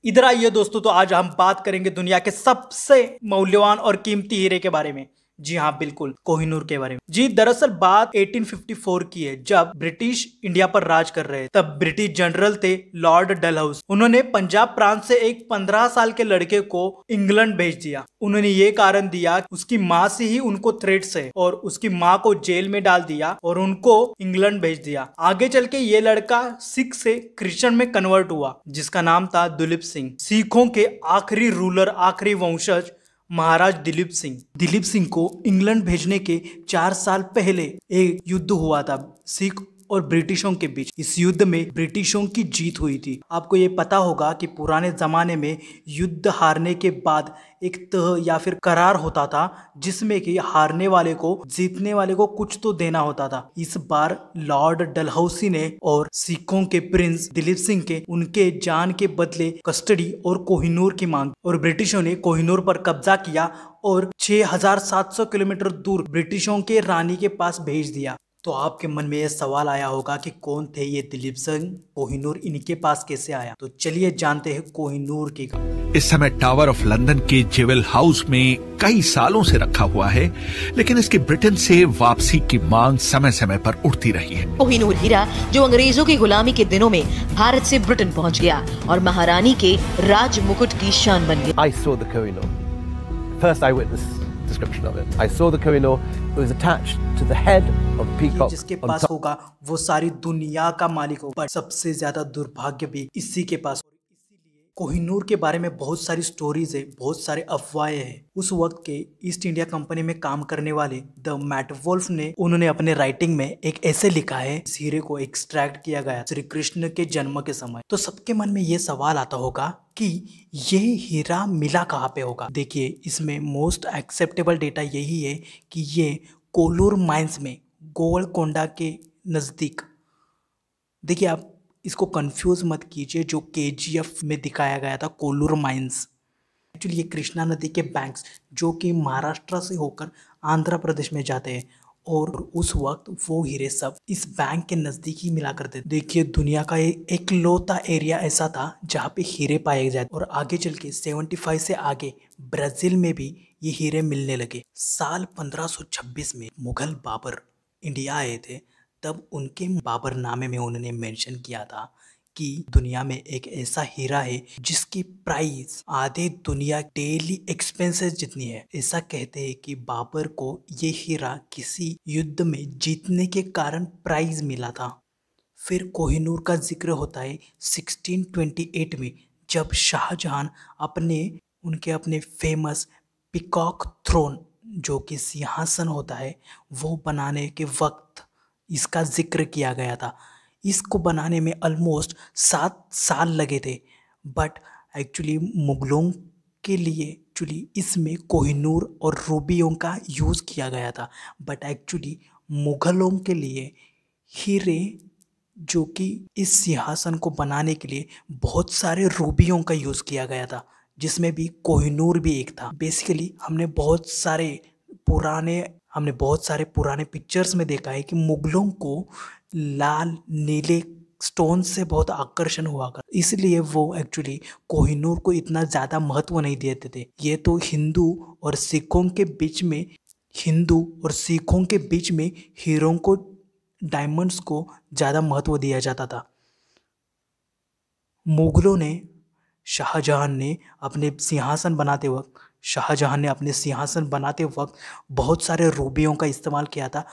इधर आइए दोस्तों, तो आज हम बात करेंगे दुनिया के सबसे मूल्यवान और कीमती हीरे के बारे में। जी हाँ, बिल्कुल कोहिनूर के बारे में। जी दरअसल बात 1854 की है, जब ब्रिटिश इंडिया पर राज कर रहे। तब ब्रिटिश जनरल थे लॉर्ड डलहाउसी। उन्होंने पंजाब प्रांत से एक 15 साल के लड़के को इंग्लैंड भेज दिया। उन्होंने ये कारण दिया उसकी माँ से ही उनको थ्रेट्स है, और उसकी माँ को जेल में डाल दिया और उनको इंग्लैंड भेज दिया। आगे चल के ये लड़का सिख से क्रिश्चियन में कन्वर्ट हुआ, जिसका नाम था दुलीप सिंह। सिखों के आखिरी रूलर, आखिरी वंशज महाराज दिलीप सिंह को इंग्लैंड भेजने के 4 साल पहले एक युद्ध हुआ था सिख और ब्रिटिशों के बीच। इस युद्ध में ब्रिटिशों की जीत हुई थी। आपको ये पता होगा कि पुराने जमाने में युद्ध हारने के बाद एक तह या फिर करार होता था, जिसमें कि हारने वाले को जीतने वाले को कुछ तो देना होता था। इस बार लॉर्ड डलहौसी ने और सिखों के प्रिंस दिलीप सिंह के उनके जान के बदले कस्टडी और कोहिनूर की मांग, और ब्रिटिशों ने कोहिनूर पर कब्जा किया और 6700 किलोमीटर दूर ब्रिटिशों के रानी के पास भेज दिया। तो आपके मन में यह सवाल आया होगा कि कौन थे ये दिलीप सिंह, कोहिनूर इनके पास कैसे आया? तो चलिए जानते हैं कोहिनूर की। इस समय टावर ऑफ लंदन के जेवेल हाउस में कई सालों से रखा हुआ है, लेकिन इसकी ब्रिटेन से वापसी की मांग समय समय पर उठती रही है। कोहिनूर हीरा जो अंग्रेजों की गुलामी के दिनों में भारत से ब्रिटेन पहुंच गया और महारानी के राज मुकुट की शान बन गया। I saw the Kohinoor. First eyewitness description of it. I saw the Kohinoor. It was attached to the head of a peacock. जिसके पास होगा वो सारी दुनिया का मालिक होगा, सबसे ज्यादा दुर्भाग्य भी इसी के पास। इसीलिए कोहिनूर के बारे में बहुत सारी स्टोरीज है, बहुत सारे अफवाहें हैं। उस वक्त के ईस्ट इंडिया कंपनी में काम करने वाले द मैटवुल्फ ने उन्होंने अपने राइटिंग में एक ऐसे लिखा है, इस हीरे को एक्सट्रैक्ट किया गया श्री कृष्ण के जन्म के समय। तो सबके मन में ये सवाल आता होगा कि ये हीरा मिला कहाँ पे होगा। देखिए, इसमें मोस्ट एक्सेप्टेबल डेटा यही है कि ये कोलूर माइंस में गोलकोंडा के नज़दीक। देखिए, आप इसको कंफ्यूज मत कीजिए, जो KGF में दिखाया गया था कोलूर माइंस। एक्चुअली ये कृष्णा नदी के बैंक्स जो कि महाराष्ट्र से होकर आंध्र प्रदेश में जाते हैं, और उस वक्त वो हीरे सब इस बैंक के नज़दीक ही मिला करते थे। देखिए, दुनिया का एक लौता एरिया ऐसा था जहाँ पे हीरे पाए जाते, और आगे चल के 75 से आगे ब्राज़ील में भी ये हीरे मिलने लगे। साल 1526 में मुगल बाबर इंडिया आए थे, तब उनके बाबरनामे में उन्होंने मेंशन किया था कि दुनिया में एक ऐसा हीरा है जिसकी प्राइस आधे दुनिया डेली एक्सपेंसेस जितनी है। ऐसा कहते हैं कि बाबर को ये हीरा किसी युद्ध में जीतने के कारण प्राइज मिला था। फिर कोहिनूर का जिक्र होता है 1628 में, जब शाहजहां अपने फेमस पिकॉक थ्रोन, जो कि सिंहासन होता है, वो बनाने के वक्त इसका जिक्र किया गया था। इसको बनाने में ऑलमोस्ट 7 साल लगे थे, बट एक्चुअली मुगलों के लिए एक्चुअली इसमें कोहिनूर और रूबियों का यूज़ किया गया था। बट एक्चुअली मुगलों के लिए हीरे, जो कि इस सिंहासन को बनाने के लिए बहुत सारे रूबियों का यूज़ किया गया था, जिसमें भी कोहिनूर भी एक था। बेसिकली हमने बहुत सारे पुराने पिक्चर्स में देखा है कि मुगलों को लाल नीले स्टोन से बहुत आकर्षण हुआ कर, इसलिए वो एक्चुअली कोहिनूर को इतना ज़्यादा महत्व नहीं देते थे। ये तो हिंदू और सिखों के बीच में हीरों को, डायमंड्स को ज़्यादा महत्व दिया जाता था। मुगलों ने शाहजहां ने अपने सिंहासन बनाते वक्त बहुत सारे रूबियों का इस्तेमाल किया था।